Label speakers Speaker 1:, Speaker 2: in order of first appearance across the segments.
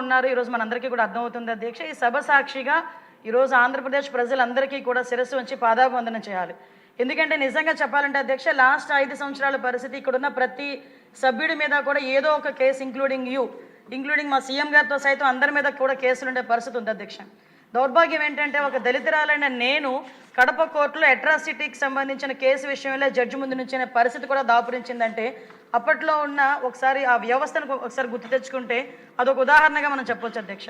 Speaker 1: ఉన్నారు. ఈరోజు మనందరికీ కూడా అర్థమవుతుంది అధ్యక్ష. ఈ సభ సాక్షిగా ఈరోజు ఆంధ్రప్రదేశ్ ప్రజలందరికీ కూడా శిరస్సు వంచి పాదాభివందనం చేయాలి. ఎందుకంటే నిజంగా చెప్పాలంటే అధ్యక్ష, లాస్ట్ 5 సంవత్సరాల పరిస్థితి ఇక్కడున్న ప్రతి సభ్యుడి మీద కూడా ఏదో ఒక కేసు, ఇంక్లూడింగ్ మా సీఎం గారితో సైతం అందరి మీద కూడా కేసులు ఉండే పరిస్థితి ఉంది అధ్యక్ష. దౌర్భాగ్యం ఏంటంటే, ఒక దళితురాలైన నేను కడప కోర్టులో అట్రాసిటీకి సంబంధించిన కేసు విషయంలో జడ్జి ముందు నుంచిన పరిస్థితి కూడా దాపురించిందంటే, అప్పట్లో ఉన్న ఒకసారి ఆ వ్యవస్థను ఒకసారి గుర్తు తెచ్చుకుంటే అదొక ఉదాహరణగా మనం చెప్పొచ్చు అధ్యక్ష.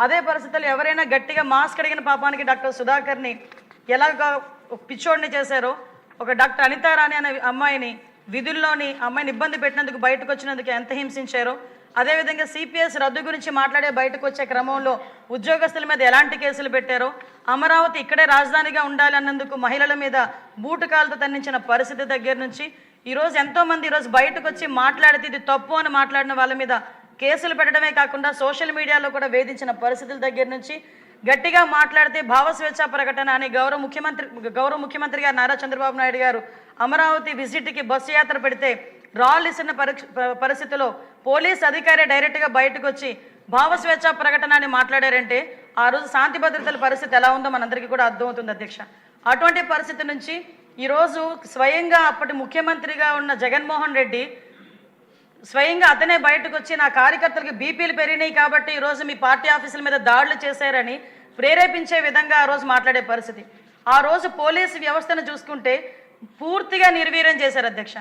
Speaker 1: అదే పరిస్థితుల్లో ఎవరైనా గట్టిగా మాస్క్ అడిగిన పాపానికి డాక్టర్ సుధాకర్ని ఎలాగ పిచ్చోడిని చేశారో, ఒక డాక్టర్ అనితారాణి అనే అమ్మాయిని విధుల్లోని అమ్మాయిని ఇబ్బంది పెట్టినందుకు బయటకు వచ్చినందుకు ఎంత హింసించారో, అదేవిధంగా సిపిఎస్ రద్దు గురించి మాట్లాడే బయటకు వచ్చే క్రమంలో ఉద్యోగస్తుల మీద ఎలాంటి కేసులు పెట్టారో, అమరావతి ఇక్కడే రాజధానిగా ఉండాలి అన్నందుకు మహిళల మీద బూటుకాలతో తన్నించిన పరిస్థితి దగ్గర నుంచి ఈరోజు ఎంతోమంది ఈరోజు బయటకు వచ్చి మాట్లాడితే ఇది తప్పు అని మాట్లాడిన వాళ్ళ మీద కేసులు పెట్టడమే కాకుండా సోషల్ మీడియాలో కూడా వేధించిన పరిస్థితుల దగ్గర నుంచి, గట్టిగా మాట్లాడితే భావస్వేచ్ఛా ప్రకటన అని గౌరవ ముఖ్యమంత్రి గారు నారా చంద్రబాబు నాయుడు గారు అమరావతి విజిట్కి బస్సు యాత్ర పెడితే రాళ్ళు ఇస్తున్న పరిస్థితిలో పోలీస్ అధికారి డైరెక్ట్గా బయటకు వచ్చి భావస్వేచ్ఛా ప్రకటన అని మాట్లాడారంటే ఆ రోజు శాంతి భద్రతల పరిస్థితి ఎలా ఉందో మనందరికీ కూడా అర్థమవుతుంది అధ్యక్ష. అటువంటి పరిస్థితి నుంచి ఈరోజు స్వయంగా అప్పటి ముఖ్యమంత్రిగా ఉన్న జగన్మోహన్ రెడ్డి స్వయంగా అతనే బయటకు వచ్చి నా కార్యకర్తలకు బీపీలు పెరిగినాయి కాబట్టి ఈరోజు మీ పార్టీ ఆఫీసుల మీద దాడులు చేశారని ప్రేరేపించే విధంగా ఆ రోజు మాట్లాడే పరిస్థితి. ఆ రోజు పోలీసు వ్యవస్థను చూసుకుంటే పూర్తిగా నిర్వీర్యం చేశారు అధ్యక్ష.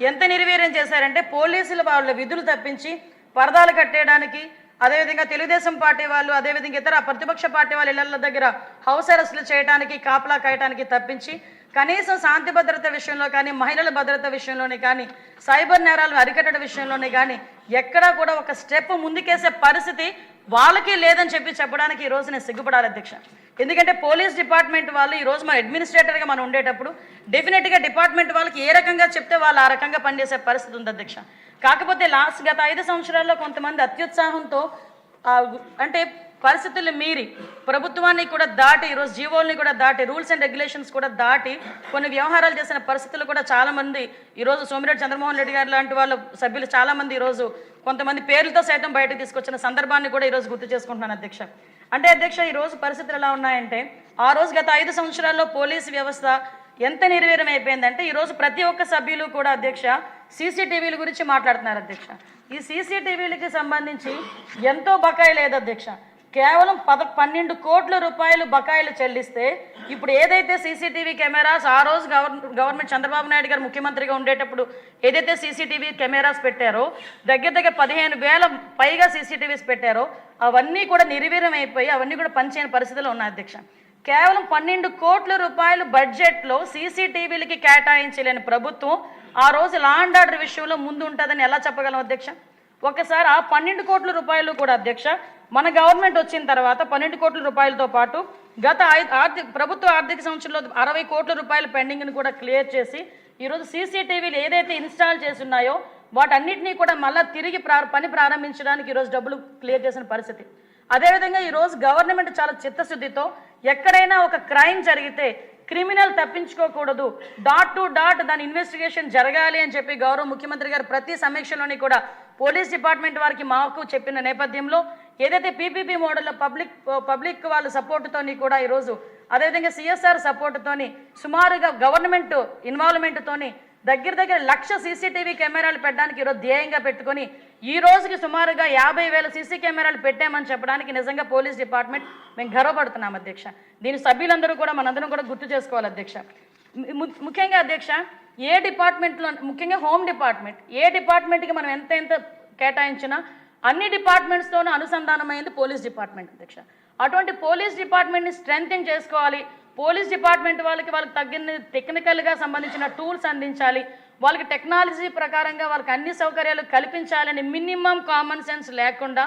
Speaker 1: ఎంత నిర్వీర్యం చేశారంటే, పోలీసులు వాళ్ళ విధులు తప్పించి పరదాలు కట్టేయడానికి, అదేవిధంగా తెలుగుదేశం పార్టీ వాళ్ళు, అదేవిధంగా ఇతర ప్రతిపక్ష పార్టీ వాళ్ళ ఇళ్ల దగ్గర హౌస్ అరెస్టులు చేయడానికి, కాపలా కాయడానికి తప్పించి కనీసం శాంతి భద్రత విషయంలో కానీ, మహిళల భద్రత విషయంలోనే కానీ, సైబర్ నేరాలను అరికట్టడం విషయంలోనే కానీ ఎక్కడా కూడా ఒక స్టెప్ ముందుకేసే పరిస్థితి వాళ్ళకి లేదని చెప్పడానికి ఈరోజు నేను సిగ్గుపడాలి అధ్యక్ష. ఎందుకంటే పోలీస్ డిపార్ట్మెంట్ వాళ్ళు ఈరోజు మన అడ్మినిస్ట్రేటర్గా మనం ఉండేటప్పుడు డెఫినెట్గా డిపార్ట్మెంట్ వాళ్ళకి ఏ రకంగా చెప్తే వాళ్ళు ఆ రకంగా పనిచేసే పరిస్థితి ఉంది అధ్యక్ష. కాకపోతే గత 5 సంవత్సరాల్లో కొంతమంది అత్యుత్సాహంతో అంటే పరిస్థితులు మీరి ప్రభుత్వాన్ని కూడా దాటి, ఈరోజు జీవోల్ని కూడా దాటి, రూల్స్ అండ్ రెగ్యులేషన్స్ కూడా దాటి కొన్ని వ్యవహారాలు చేసిన పరిస్థితులు కూడా చాలామంది ఈరోజు సోమిరెడ్డి చంద్రమోహన్ రెడ్డి గారు లాంటి వాళ్ళ సభ్యులు చాలామంది ఈరోజు కొంతమంది పేర్లతో సైతం బయటకు తీసుకొచ్చిన సందర్భాన్ని కూడా ఈరోజు గుర్తు చేసుకుంటున్నాను అధ్యక్ష. అంటే అధ్యక్ష, ఈరోజు పరిస్థితులు ఎలా ఉన్నాయంటే, ఆ రోజు గత 5 సంవత్సరాల్లో పోలీసు వ్యవస్థ ఎంత నిర్వీర్యం అయిపోయిందంటే ఈరోజు ప్రతి ఒక్క సభ్యులు కూడా అధ్యక్ష సీసీటీవీల గురించి మాట్లాడుతున్నారు అధ్యక్ష. ఈ సీసీటీవీలకి సంబంధించి ఎంతో బకాయి లేదు అధ్యక్ష. కేవలం 12 కోట్ల రూపాయలు బకాయిలు చెల్లిస్తే ఇప్పుడు ఏదైతే సీసీటీవీ కెమెరాస్ ఆ రోజు గవర్నమెంట్ చంద్రబాబు నాయుడు గారు ముఖ్యమంత్రిగా ఉండేటప్పుడు ఏదైతే సీసీటీవీ కెమెరాస్ పెట్టారో, దగ్గర 15,000 పైగా సీసీటీవీస్ పెట్టారో అవన్నీ కూడా నిర్వీర్యం అయిపోయి అవన్నీ కూడా పనిచేయని పరిస్థితులు ఉన్నాయి అధ్యక్ష. కేవలం 12 కోట్ల రూపాయలు బడ్జెట్లో సీసీటీవీలకి కేటాయించలేని ప్రభుత్వం ఆ రోజు లా అండ్ ఆర్డర్ విషయంలో ముందు ఉంటుందని ఎలా చెప్పగలం అధ్యక్ష? ఒకసారి ఆ 12 కోట్ల రూపాయలు కూడా అధ్యక్ష మన గవర్నమెంట్ వచ్చిన తర్వాత 12 కోట్ల రూపాయలతో పాటు గత ప్రభుత్వ ఆర్థిక సంవత్సరంలో 60 కోట్ల రూపాయల పెండింగ్ని కూడా క్లియర్ చేసి ఈరోజు సీసీటీవీలు ఏదైతే ఇన్స్టాల్ చేసి ఉన్నాయో వాటన్నిటినీ కూడా మళ్ళీ తిరిగి పని ప్రారంభించడానికి ఈరోజు డబ్బులు క్లియర్ చేసిన పరిస్థితి. అదేవిధంగా ఈరోజు గవర్నమెంట్ చాలా చిత్తశుద్ధితో ఎక్కడైనా ఒక క్రైమ్ జరిగితే క్రిమినల్ తప్పించుకోకూడదు, డాట్ టు డాట్ దాని ఇన్వెస్టిగేషన్ జరగాలి అని చెప్పి గౌరవ ముఖ్యమంత్రి గారు ప్రతి సమీక్షలోని కూడా పోలీస్ డిపార్ట్మెంట్ వారికి మాకు చెప్పిన నేపథ్యంలో ఏదైతే పీపీపీ మోడల్లో పబ్లిక్ వాళ్ళ సపోర్టుతోని కూడా ఈరోజు, అదేవిధంగా సిఎస్ఆర్ సపోర్టుతోని సుమారుగా గవర్నమెంట్ ఇన్వాల్వ్మెంట్తోని దగ్గర 1,00,000 సీసీటీవీ కెమెరాలు పెట్టడానికి ఈరోజు ధ్యేయంగా పెట్టుకొని ఈ రోజుకి సుమారుగా 50,000 సీసీ కెమెరాలు పెట్టామని చెప్పడానికి నిజంగా పోలీస్ డిపార్ట్మెంట్ మేము గర్వపడుతున్నాం అధ్యక్ష. దీని సభ్యులందరూ కూడా మనందరం కూడా గుర్తు చేసుకోవాలి అధ్యక్ష. ముఖ్యంగా అధ్యక్ష, ఏ డిపార్ట్మెంట్లో, ముఖ్యంగా హోమ్ డిపార్ట్మెంట్, ఏ డిపార్ట్మెంట్కి మనం ఎంత కేటాయించినా అన్ని డిపార్ట్మెంట్స్తోనూ అనుసంధానమైంది పోలీస్ డిపార్ట్మెంట్ అధ్యక్ష. అటువంటి పోలీస్ డిపార్ట్మెంట్ని స్ట్రెంగ్తెన్ చేసుకోవాలి. పోలీస్ డిపార్ట్మెంట్ వాళ్ళకి తగిన టెక్నికల్గా సంబంధించిన టూల్స్ అందించాలి. వాళ్ళకి టెక్నాలజీ ప్రకారంగా వాళ్ళకి అన్ని సౌకర్యాలు కల్పించాలని మినిమం కామన్ సెన్స్ లేకుండా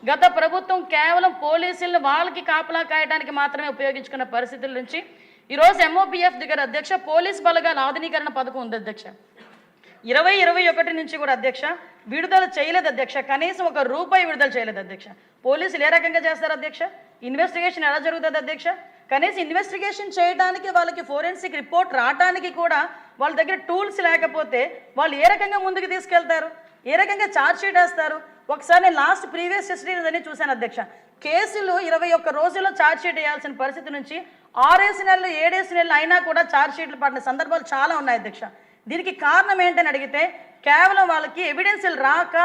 Speaker 1: గత ప్రభుత్వం కేవలం పోలీసులను వాళ్ళకి కాపలా కాయడానికి మాత్రమే ఉపయోగించుకున్న పరిస్థితుల నుంచి ఈరోజు ఎంఓపీఎఫ్ దగ్గర అధ్యక్ష పోలీస్ బలగాల ఆధునీకరణ పథకం ఉంది అధ్యక్ష. 2021 నుంచి కూడా అధ్యక్ష విడుదల చేయలేదు అధ్యక్ష. కనీసం ₹1 విడుదల చేయలేదు అధ్యక్ష. పోలీసులు ఏ రకంగా చేస్తారు అధ్యక్ష? ఇన్వెస్టిగేషన్ ఎలా జరుగుతుంది అధ్యక్ష? కనీసం ఇన్వెస్టిగేషన్ చేయడానికి వాళ్ళకి ఫోరెన్సిక్ రిపోర్ట్ రావడానికి కూడా వాళ్ళ దగ్గర టూల్స్ లేకపోతే వాళ్ళు ఏ రకంగా ముందుకు తీసుకెళ్తారు? ఏ రకంగా ఛార్జ్ షీట్ వేస్తారు? ఒకసారి నేను లాస్ట్ ప్రీవియస్ హిస్టరీస్ అని చూశాను అధ్యక్ష. కేసులు 21 రోజుల్లో ఛార్జ్ షీట్ వేయాల్సిన పరిస్థితి నుంచి 6 నెలలు 7 నెలలు అయినా కూడా ఛార్జ్ షీట్లు పడిన సందర్భాలు చాలా ఉన్నాయి అధ్యక్ష. దీనికి కారణం ఏంటని అడిగితే కేవలం వాళ్ళకి ఎవిడెన్స్లు రాక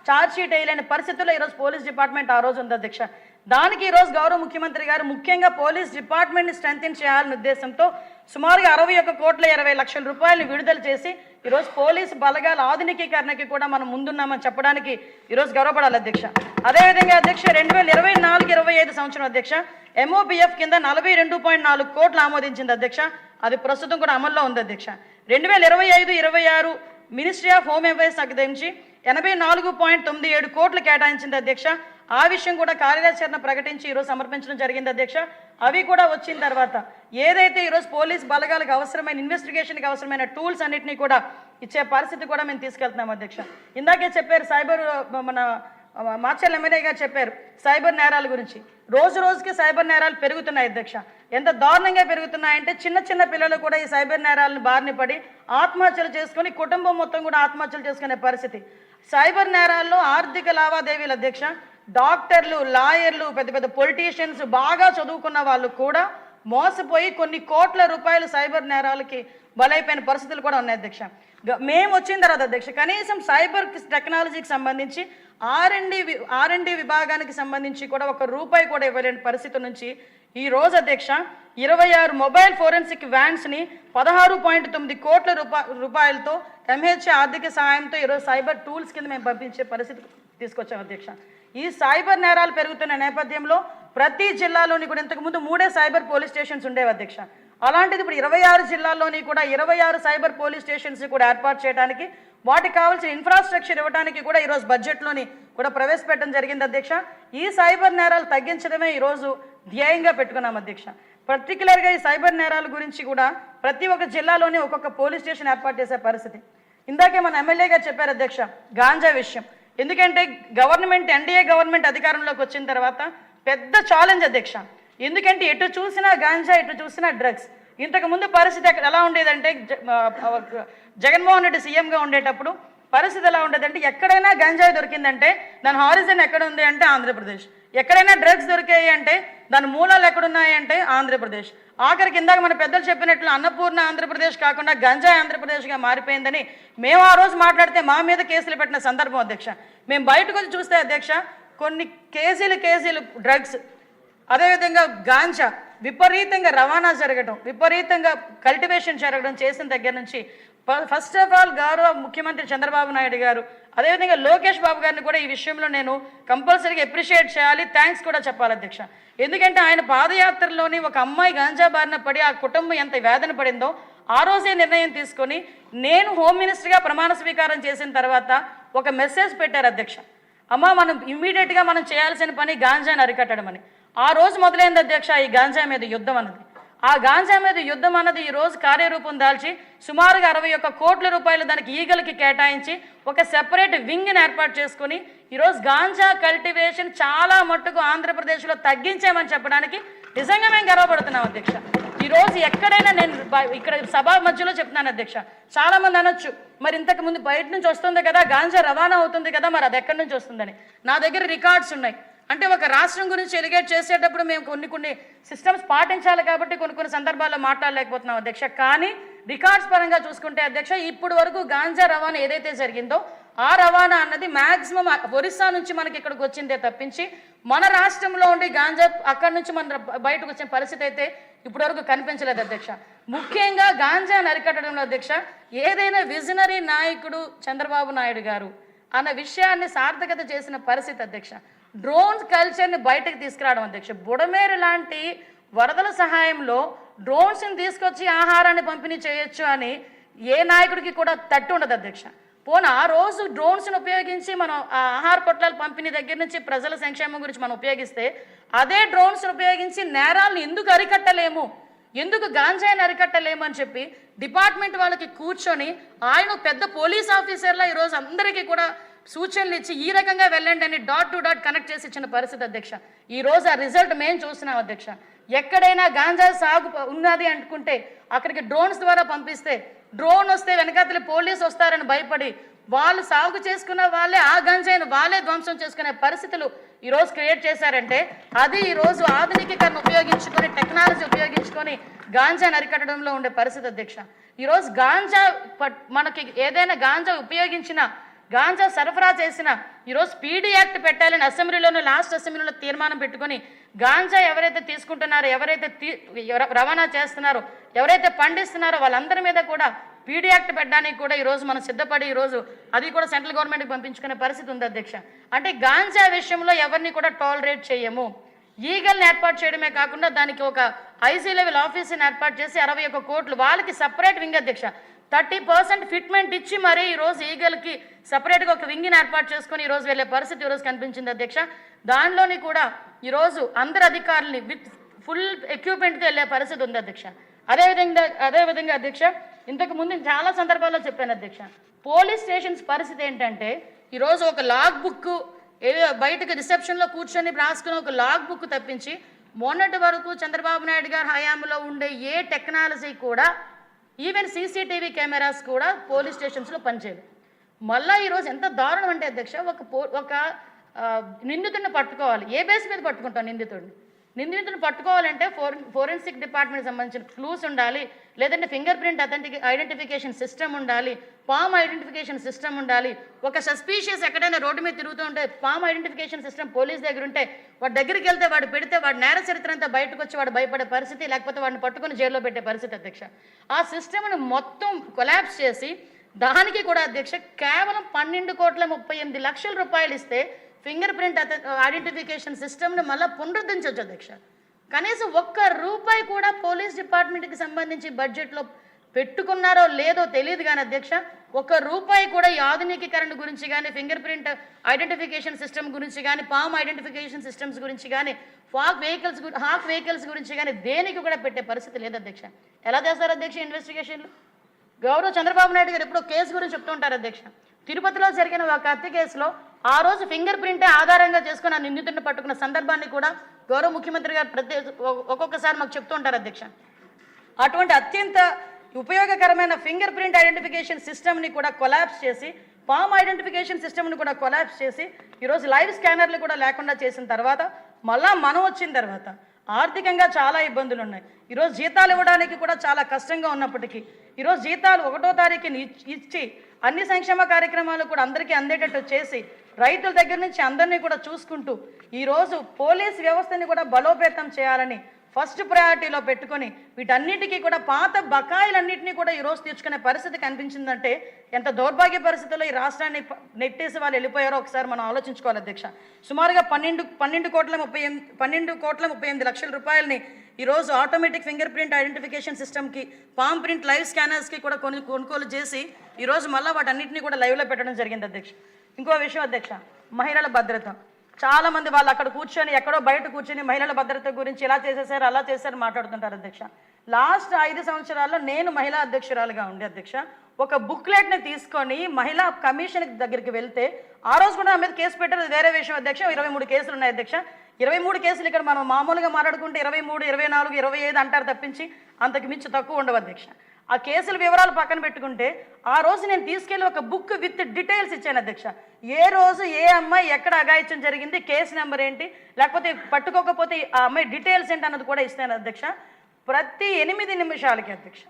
Speaker 1: ఛార్జ్ షీట్ వేయలేని పరిస్థితుల్లో ఈరోజు పోలీస్ డిపార్ట్మెంట్ ఆ రోజు ఉంది అధ్యక్ష. దానికి ఈరోజు గౌరవ ముఖ్యమంత్రి గారు ముఖ్యంగా పోలీస్ డిపార్ట్మెంట్ని స్ట్రెంథెన్ చేయాలనే ఉద్దేశంతో సుమారుగా 61,20,00,000 రూపాయలు విడుదల చేసి ఈరోజు పోలీసు బలగాల ఆధునికీకరణకి కూడా మనం ముందున్నామని చెప్పడానికి ఈరోజు గౌరవపడాలి అధ్యక్ష. అదేవిధంగా అధ్యక్ష 2024-25 సంవత్సరం అధ్యక్ష MOPF కింద 42.4 కోట్లు ఆమోదించింది అధ్యక్ష. అది ప్రస్తుతం కూడా అమల్లో ఉంది అధ్యక్ష. 2025-26 మినిస్ట్రీ ఆఫ్ హోమ్ అఫైర్స్ నుంచి 84.97 కోట్లు కేటాయించింది అధ్యక్ష. ఆ విషయం కూడా కార్యాచరణ ప్రకటించి ఈరోజు సమర్పించడం జరిగింది అధ్యక్ష. అవి కూడా వచ్చిన తర్వాత ఏదైతే ఈరోజు పోలీస్ బలగాలకు అవసరమైన ఇన్వెస్టిగేషన్కి అవసరమైన టూల్స్ అన్నింటినీ కూడా ఇచ్చే పరిస్థితి కూడా మేము తీసుకెళ్తున్నాం అధ్యక్ష. ఇందాకే చెప్పారు సైబర్, మన మాచల్ ఎమ్మెల్యే గారు చెప్పారు సైబర్ నేరాల గురించి. రోజు రోజుకి సైబర్ నేరాలు పెరుగుతున్నాయి అధ్యక్ష. ఎంత దారుణంగా పెరుగుతున్నాయంటే చిన్న చిన్న పిల్లలు కూడా ఈ సైబర్ నేరాలను బారిన పడి ఆత్మహత్యలు చేసుకొని కుటుంబం మొత్తం కూడా ఆత్మహత్యలు చేసుకునే పరిస్థితి. సైబర్ నేరాల్లో ఆర్థిక లావాదేవీలు అధ్యక్ష, డాక్టర్లు, లాయర్లు, పెద్ద పెద్ద పొలిటీషియన్స్, బాగా చదువుకున్న వాళ్ళు కూడా మోసపోయి కొన్ని కోట్ల రూపాయలు సైబర్ నేరాలకి బలైపోయిన పరిస్థితులు కూడా ఉన్నాయి అధ్యక్ష. మేము వచ్చిన తర్వాత అధ్యక్ష కనీసం సైబర్ టెక్నాలజీకి సంబంధించి ఆర్ఎండి విభాగానికి సంబంధించి కూడా ₹1 కూడా ఇవ్వలేని పరిస్థితి నుంచి ఈ రోజు అధ్యక్ష 26 మొబైల్ ఫోరెన్సిక్ వ్యాన్స్ని 16.9 కోట్ల రూపాయలతో MHA ఆర్థిక సహాయంతో ఈరోజు సైబర్ టూల్స్ కింద మేము పంపించే పరిస్థితి తీసుకొచ్చాం అధ్యక్ష. ఈ సైబర్ నేరాలు పెరుగుతున్న నేపథ్యంలో ప్రతి జిల్లాలోని కూడా ఇంతకుముందు 3 సైబర్ పోలీస్ స్టేషన్స్ ఉండేవి అధ్యక్ష. అలాంటిది ఇప్పుడు 26 జిల్లాల్లోని కూడా 26 సైబర్ పోలీస్ స్టేషన్స్ కూడా ఏర్పాటు చేయడానికి, వాటికి కావాల్సిన ఇన్ఫ్రాస్ట్రక్చర్ ఇవ్వడానికి కూడా ఈరోజు బడ్జెట్లోని కూడా ప్రవేశపెట్టడం జరిగింది అధ్యక్ష. ఈ సైబర్ నేరాలు తగ్గించడమే ఈరోజు ధ్యేయంగా పెట్టుకున్నాం అధ్యక్ష. పర్టికులర్గా ఈ సైబర్ నేరాల గురించి కూడా ప్రతి ఒక్క జిల్లాలోని ఒక్కొక్క పోలీస్ స్టేషన్ ఏర్పాటు చేసే పరిస్థితి. ఇందాకే మన ఎమ్మెల్యే గారు చెప్పారు అధ్యక్ష గాంజా విషయం. ఎందుకంటే ఎన్డీఏ గవర్నమెంట్ అధికారంలోకి వచ్చిన తర్వాత పెద్ద ఛాలెంజ్ అధ్యక్ష. ఎందుకంటే ఎటు చూసినా గాంజా, ఎటు చూసినా డ్రగ్స్. ఇంతకుముందు పరిస్థితి ఎలా ఉండేదంటే జగన్మోహన్ రెడ్డి సీఎంగా ఉండేటప్పుడు పరిస్థితి ఎలా ఉండేదంటే ఎక్కడైనా గంజాయి దొరికిందంటే దాని హారిజన్ ఎక్కడ ఉంది అంటే ఆంధ్రప్రదేశ్, ఎక్కడైనా డ్రగ్స్ దొరికాయి అంటే దాని మూలాలు ఎక్కడున్నాయి అంటే ఆంధ్రప్రదేశ్. ఆఖరికి ఇందాక మన పెద్దలు చెప్పినట్లు అన్నపూర్ణ ఆంధ్రప్రదేశ్ కాకుండా గంజాయి ఆంధ్రప్రదేశ్గా మారిపోయిందని మేము ఆ రోజు మాట్లాడితే మా మీద కేసులు పెట్టిన సందర్భం అధ్యక్ష. మేము బయటకు వచ్చి చూస్తే అధ్యక్ష కొన్ని కేజీలు డ్రగ్స్, అదేవిధంగా గాంజా విపరీతంగా రవాణా జరగడం, విపరీతంగా కల్టివేషన్ జరగడం చేసిన దగ్గర నుంచి ఫస్ట్ ఆఫ్ ఆల్ గౌరవ ముఖ్యమంత్రి చంద్రబాబు నాయుడు గారు, అదేవిధంగా లోకేష్ బాబు గారిని కూడా ఈ విషయంలో నేను కంపల్సరీగా అప్రిషియేట్ చేయాలి, థ్యాంక్స్ కూడా చెప్పాలి అధ్యక్ష. ఎందుకంటే ఆయన పాదయాత్రలోని ఒక అమ్మాయి గాంజా బారిన పడి ఆ కుటుంబం ఎంత వేదన పడిందో ఆ రోజే నిర్ణయం తీసుకొని నేను హోమ్ మినిస్టర్గా ప్రమాణ స్వీకారం చేసిన తర్వాత ఒక మెసేజ్ పెట్టారు అధ్యక్ష. అమ్మ మనం ఇమ్మీడియట్గా మనం చేయాల్సిన పని గాంజాని అరికట్టడం అని. ఆ రోజు మొదలైంది అధ్యక్ష ఈ గాంజా మీద యుద్ధం అన్నది. ఆ గాంజా మీద యుద్ధం అన్నది ఈరోజు కార్యరూపం దాల్చి సుమారుగా 61 కోట్ల రూపాయలు దానికి ఈగలకి కేటాయించి ఒక సెపరేట్ వింగ్ని ఏర్పాటు చేసుకుని ఈరోజు గాంజా కల్టివేషన్ చాలా మట్టుకు ఆంధ్రప్రదేశ్లో తగ్గించామని చెప్పడానికి నిజంగా మేము గర్వపడుతున్నాం అధ్యక్ష. ఈరోజు ఎక్కడైనా నేను ఇక్కడ సభ మధ్యలో చెప్తున్నాను అధ్యక్ష, చాలామంది అనొచ్చు మరి ఇంతకుముందు బయట నుంచి వస్తుంది కదా, గాంజా రవాణా అవుతుంది కదా, మరి అది ఎక్కడి నుంచి వస్తుందని. నా దగ్గర రికార్డ్స్ ఉన్నాయి. అంటే ఒక రాష్ట్రం గురించి ఎలిగేట్ చేసేటప్పుడు మేము కొన్ని సిస్టమ్స్ పాటించాలి కాబట్టి కొన్ని సందర్భాల్లో మాట్లాడలేకపోతున్నాం అధ్యక్ష. కానీ రికార్డ్స్ పరంగా చూసుకుంటే అధ్యక్ష ఇప్పుడు వరకు గాంజా రవాణా ఏదైతే జరిగిందో ఆ రవాణా అన్నది మ్యాక్సిమం ఒరిస్సా నుంచి మనకి ఇక్కడికి వచ్చిందే తప్పించి మన రాష్ట్రంలో ఉండి గాంజా అక్కడి నుంచి మన బయటకు వచ్చిన పరిస్థితి అయితే ఇప్పటి వరకు కనిపించలేదు అధ్యక్ష. ముఖ్యంగా గాంజాను అరికట్టడంలో అధ్యక్ష ఏదైనా విజనరీ నాయకుడు చంద్రబాబు నాయుడు గారు అన్న విషయాన్ని సార్థకత చేసిన పరిస్థితి అధ్యక్ష. డ్రోన్ కల్చర్ని బయటకు తీసుకురావడం అధ్యక్ష. బుడమేరు లాంటి వరదల సహాయంలో డ్రోన్స్ని తీసుకొచ్చి ఆహారాన్ని పంపిణీ చేయొచ్చు అని ఏ నాయకుడికి కూడా తట్టు ఉండదు అధ్యక్ష. పోనీ ఆ రోజు డ్రోన్స్ని ఉపయోగించి మనం ఆ ఆహార పొట్లాల పంపిణీ దగ్గర నుంచి ప్రజల సంక్షేమం గురించి మనం ఉపయోగిస్తే అదే డ్రోన్స్ని ఉపయోగించి నేరాలను ఎందుకు అరికట్టలేము, ఎందుకు గాంజాయిని అరికట్టలేము అని చెప్పి డిపార్ట్మెంట్ వాళ్ళకి కూర్చొని ఆయన పెద్ద పోలీస్ ఆఫీసర్లా ఈరోజు అందరికీ కూడా సూచనలు ఇచ్చి ఈ రకంగా వెళ్ళండి అని డాట్ టు డాట్ కనెక్ట్ చేసి ఇచ్చిన పరిస్థితి అధ్యక్ష. ఈరోజు ఆ రిజల్ట్ మేము చూస్తున్నాం అధ్యక్ష. ఎక్కడైనా గాంజా సాగు ఉన్నది అనుకుంటే అక్కడికి డ్రోన్స్ ద్వారా పంపిస్తే డ్రోన్ వస్తే వెనకాతలి పోలీసు వస్తారని భయపడి వాళ్ళు సాగు చేసుకున్న వాళ్ళే ఆ గంజాయిని వాళ్ళే ధ్వంసం చేసుకునే పరిస్థితులు ఈరోజు క్రియేట్ చేశారంటే అది ఈరోజు ఆధునికీకరణ ఉపయోగించుకొని టెక్నాలజీ ఉపయోగించుకొని గాంజాని అరికట్టడంలో ఉండే పరిస్థితి అధ్యక్ష. ఈరోజు గాంజా మనకి ఏదైనా గాంజా ఉపయోగించిన గాంజా సరఫరా చేసిన ఈరోజు పీడీ యాక్ట్ పెట్టాలని అసెంబ్లీలోనూ లాస్ట్ అసెంబ్లీలో తీర్మానం పెట్టుకొని గాంజా ఎవరైతే తీసుకుంటున్నారో ఎవరైతే రవాణా చేస్తున్నారో ఎవరైతే పండిస్తున్నారో వాళ్ళందరి మీద కూడా పీడీ యాక్ట్ పెట్టడానికి కూడా ఈరోజు మనం సిద్ధపడి ఈరోజు అది కూడా సెంట్రల్ గవర్నమెంట్కి పంపించుకునే పరిస్థితి ఉంది అధ్యక్ష. అంటే గాంజా విషయంలో ఎవరిని కూడా టాలరేట్ చేయము. ఈగల్ని ఏర్పాటు చేయడమే కాకుండా దానికి ఒక ఐసీ లెవెల్ ఆఫీసుని ఏర్పాటు చేసి 61 కోట్లు వాళ్ళకి సపరేట్ వింగ్ అధ్యక్ష 30% ఫిట్మెంట్ ఇచ్చి మరీ ఈరోజు ఈగల్కి సపరేట్గా ఒక వింగ్ని ఏర్పాటు చేసుకొని ఈరోజు వెళ్ళే పరిస్థితి ఈరోజు కనిపించింది అధ్యక్ష. దానిలోని కూడా ఈరోజు అందరు అధికారులని విత్ ఫుల్ ఎక్విప్మెంట్తో వెళ్ళే పరిస్థితి ఉంది అధ్యక్ష. అదేవిధంగా అధ్యక్ష ఇంతకు ముందు చాలా సందర్భాల్లో చెప్పాను అధ్యక్ష, పోలీస్ స్టేషన్స్ పరిస్థితి ఏంటంటే ఈరోజు ఒక లాగ్ బుక్ బయటకు రిసెప్షన్లో కూర్చొని రాసుకుని ఒక లాగ్ బుక్ తప్పించి మొన్నటి వరకు చంద్రబాబు నాయుడు గారి హయాంలో ఉండే ఏ టెక్నాలజీ కూడా ఈవెన్ సీసీటీవీ కెమెరాస్ కూడా పోలీస్ స్టేషన్స్లో పనిచేయదు. మళ్ళీ ఈరోజు ఎంత దారుణం అంటే అధ్యక్ష ఒక నిందితుడిని పట్టుకోవాలి, ఏ బేస్ మీద పట్టుకుంటాం నిందితుడిని పట్టుకోవాలంటే ఫోరెన్సిక్ డిపార్ట్మెంట్కి సంబంధించిన క్లూస్ ఉండాలి, లేదంటే ఫింగర్ ప్రింట్ ఐడెంటిఫికేషన్ సిస్టమ్ ఉండాలి, పామ్ ఐడెంటిఫికేషన్ సిస్టమ్ ఉండాలి. ఒక సస్పీషియస్ ఎక్కడైనా రోడ్డు మీద తిరుగుతూ ఉంటే పామ్ ఐడెంటిఫికేషన్ సిస్టమ్ పోలీస్ దగ్గర ఉంటే వాడి దగ్గరికి వెళ్తే వాడు పెడితే వాడి నేర చరిత్ర అంతా బయటకు వచ్చి వాడు భయపడే పరిస్థితి, లేకపోతే వాడిని పట్టుకొని జైల్లో పెట్టే పరిస్థితి అధ్యక్ష. ఆ సిస్టమ్ను మొత్తం కొలాప్స్ చేసి దానికి కూడా అధ్యక్ష కేవలం 12,38,00,000 రూపాయలు ఇస్తే ఫింగర్ ప్రింట్ ఐడెంటిఫికేషన్ సిస్టమ్ని మళ్ళీ పునరుద్ధరించవచ్చు అధ్యక్ష. కనీసం ₹1 కూడా పోలీస్ డిపార్ట్మెంట్కి సంబంధించి బడ్జెట్లో పెట్టుకున్నారో లేదో తెలియదు కానీ అధ్యక్ష ₹1 కూడా ఈ ఆధునికీకరణ గురించి కానీ ఫింగర్ ప్రింట్ ఐడెంటిఫికేషన్ సిస్టమ్ గురించి కానీ పామ్ ఐడెంటిఫికేషన్ సిస్టమ్స్ గురించి కానీ హాక్ వెహికల్స్ గురించి కానీ దేనికి కూడా పెట్టే పరిస్థితి లేదు అధ్యక్ష. ఎలా చేస్తారు అధ్యక్ష ఇన్వెస్టిగేషన్లు? గౌరవ చంద్రబాబు నాయుడు గారు ఎప్పుడో కేసు గురించి చెప్తూ ఉంటారు అధ్యక్ష. తిరుపతిలో జరిగిన ఒక హత్య కేసులో ఆ రోజు ఫింగర్ ప్రింటే ఆధారంగా చేసుకుని ఆ నిందితుడిని పట్టుకున్న సందర్భాన్ని కూడా గౌరవ ముఖ్యమంత్రి గారు ఒక్కొక్కసారి మాకు చెప్తూ ఉంటారు అధ్యక్ష. అటువంటి అత్యంత ఉపయోగకరమైన ఫింగర్ ప్రింట్ ఐడెంటిఫికేషన్ సిస్టమ్ని కూడా కొలాప్స్ చేసి పామ్ ఐడెంటిఫికేషన్ సిస్టమ్ని కూడా కొలాప్స్ చేసి ఈరోజు లైవ్ స్కానర్లు కూడా లేకుండా చేసిన తర్వాత మళ్ళా మనం వచ్చిన తర్వాత ఆర్థికంగా చాలా ఇబ్బందులు ఉన్నాయి. ఈరోజు జీతాలు ఇవ్వడానికి కూడా చాలా కష్టంగా ఉన్నప్పటికీ ఈరోజు జీతాలు 1వ తారీఖుని ఇచ్చి అన్ని సంక్షేమ కార్యక్రమాలు కూడా అందరికీ అందేటట్టు చేసి రైతుల దగ్గర నుంచి అందరినీ కూడా చూసుకుంటూ ఈరోజు పోలీస్ వ్యవస్థని కూడా బలోపేతం చేయాలని ఫస్ట్ ప్రయారిటీలో పెట్టుకొని వీటన్నిటికీ కూడా పాత బకాయిలన్నింటినీ కూడా ఈరోజు తీర్చుకునే పరిస్థితి కనిపించిందంటే ఎంత దౌర్భాగ్య పరిస్థితుల్లో ఈ రాష్ట్రాన్ని నెట్టేసి వాళ్ళు వెళ్ళిపోయారో ఒకసారి మనం ఆలోచించుకోవాలి అధ్యక్ష. సుమారుగా 12,38,00,000 రూపాయలని ఈరోజు ఆటోమేటిక్ ఫింగర్ ప్రింట్ ఐడెంటిఫికేషన్ సిస్టమ్కి పామ్ ప్రింట్ లైవ్ స్కానర్స్కి కూడా కొనుగోలు చేసి ఈరోజు మళ్ళీ వాటన్నింటినీ కూడా లైవ్లో పెట్టడం జరిగింది అధ్యక్ష. ఇంకో విషయం అధ్యక్ష, మహిళల భద్రత. చాలామంది వాళ్ళు అక్కడ కూర్చొని ఎక్కడో బయట కూర్చొని మహిళల భద్రత గురించి ఇలా చేసేసారు అలా చేశారు మాట్లాడుతుంటారు అధ్యక్ష. లాస్ట్ 5 సంవత్సరాల్లో నేను మహిళా అధ్యక్షురాలుగా ఉండే అధ్యక్ష ఒక బుక్లెట్ని తీసుకొని మహిళా కమిషన్ దగ్గరికి వెళ్తే ఆ రోజు కూడా నా మీద కేసు పెట్టారు, వేరే విషయం అధ్యక్ష. 23 కేసులు ఉన్నాయి అధ్యక్ష. 23 కేసులు ఇక్కడ మనం మామూలుగా మాట్లాడుకుంటే 23, 24, 25 అంటారు తప్పించి అంతకు మించి తక్కువ ఉండవు అధ్యక్ష. ఆ కేసుల వివరాలు పక్కన పెట్టుకుంటే ఆ రోజు నేను తీసుకెళ్ళి ఒక బుక్ విత్ డీటెయిల్స్ ఇచ్చాను అధ్యక్ష. ఏ రోజు ఏ అమ్మాయి ఎక్కడ అఘాయిత్యం జరిగింది, కేసు నెంబర్ ఏంటి, లేకపోతే పట్టుకోకపోతే ఆ అమ్మాయి డీటెయిల్స్ ఏంటి అన్నది కూడా ఇస్తాను అధ్యక్ష. ప్రతి 8 నిమిషాలకి అధ్యక్ష,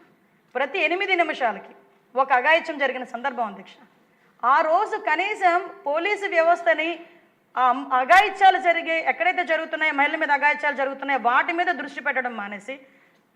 Speaker 1: ప్రతి 8 నిమిషాలకి ఒక అఘాయిత్యం జరిగిన సందర్భం అధ్యక్ష. ఆ రోజు కనీసం పోలీసు వ్యవస్థని అఘాయిత్యాలు ఎక్కడైతే జరుగుతున్నాయో మహిళల మీద అఘాయిత్యాలు జరుగుతున్నాయో వాటి మీద దృష్టి పెట్టడం మానేసి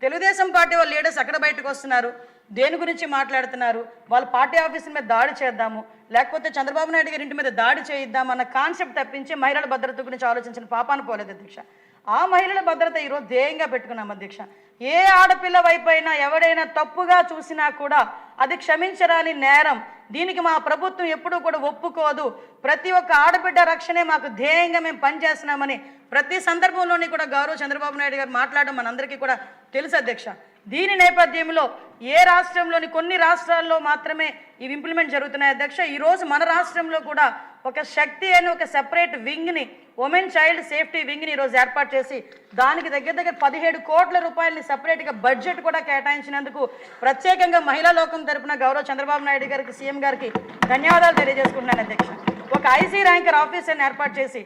Speaker 1: తెలుగుదేశం పార్టీ వాళ్ళ లీడర్స్ ఎక్కడ బయటకు వస్తున్నారు, దేని గురించి మాట్లాడుతున్నారు, వాళ్ళ పార్టీ ఆఫీసుల మీద దాడి చేద్దాము లేకపోతే చంద్రబాబు నాయుడు గారి ఇంటి మీద దాడి చేయిద్దాం అన్న కాన్సెప్ట్ తప్పించి మహిళల భద్రత గురించి ఆలోచించిన పాపాన పోలేదు అధ్యక్ష. ఆ మహిళల భద్రత ఈరోజు ధ్యేయంగా పెట్టుకున్నాం అధ్యక్ష. ఏ ఆడపిల్ల వైపైనా ఎవడైనా తప్పుగా చూసినా కూడా అది క్షమించరాని నేరం. దీనికి మా ప్రభుత్వం ఎప్పుడూ కూడా ఒప్పుకోదు. ప్రతి ఒక్క ఆడబిడ్డ రక్షణే మాకు ధ్యేయంగా మేము పనిచేస్తున్నామని ప్రతి సందర్భంలోని కూడా గౌరవ చంద్రబాబు నాయుడు గారు మాట్లాడడం మనందరికీ కూడా తెలుసు అధ్యక్ష. దీని నేపథ్యంలో ఏ రాష్ట్రంలోని కొన్ని రాష్ట్రాల్లో మాత్రమే ఇవి ఇంప్లిమెంట్ జరుగుతున్నాయి అధ్యక్ష. ఈరోజు మన రాష్ట్రంలో కూడా ఒక శక్తి అని ఒక సెపరేట్ వింగ్ని, ఉమెన్ చైల్డ్ సేఫ్టీ వింగ్ని ఈరోజు ఏర్పాటు చేసి దానికి దగ్గర దగ్గర 17 కోట్ల రూపాయలని సపరేట్గా బడ్జెట్ కూడా కేటాయించినందుకు ప్రత్యేకంగా మహిళా లోకం తరపున గౌరవ చంద్రబాబు నాయుడు గారికి, సీఎం గారికి ధన్యవాదాలు తెలియజేసుకుంటున్నాను అధ్యక్ష. ఒక ఐసీ ర్యాంకర్ ఆఫీసర్ని ఏర్పాటు చేసి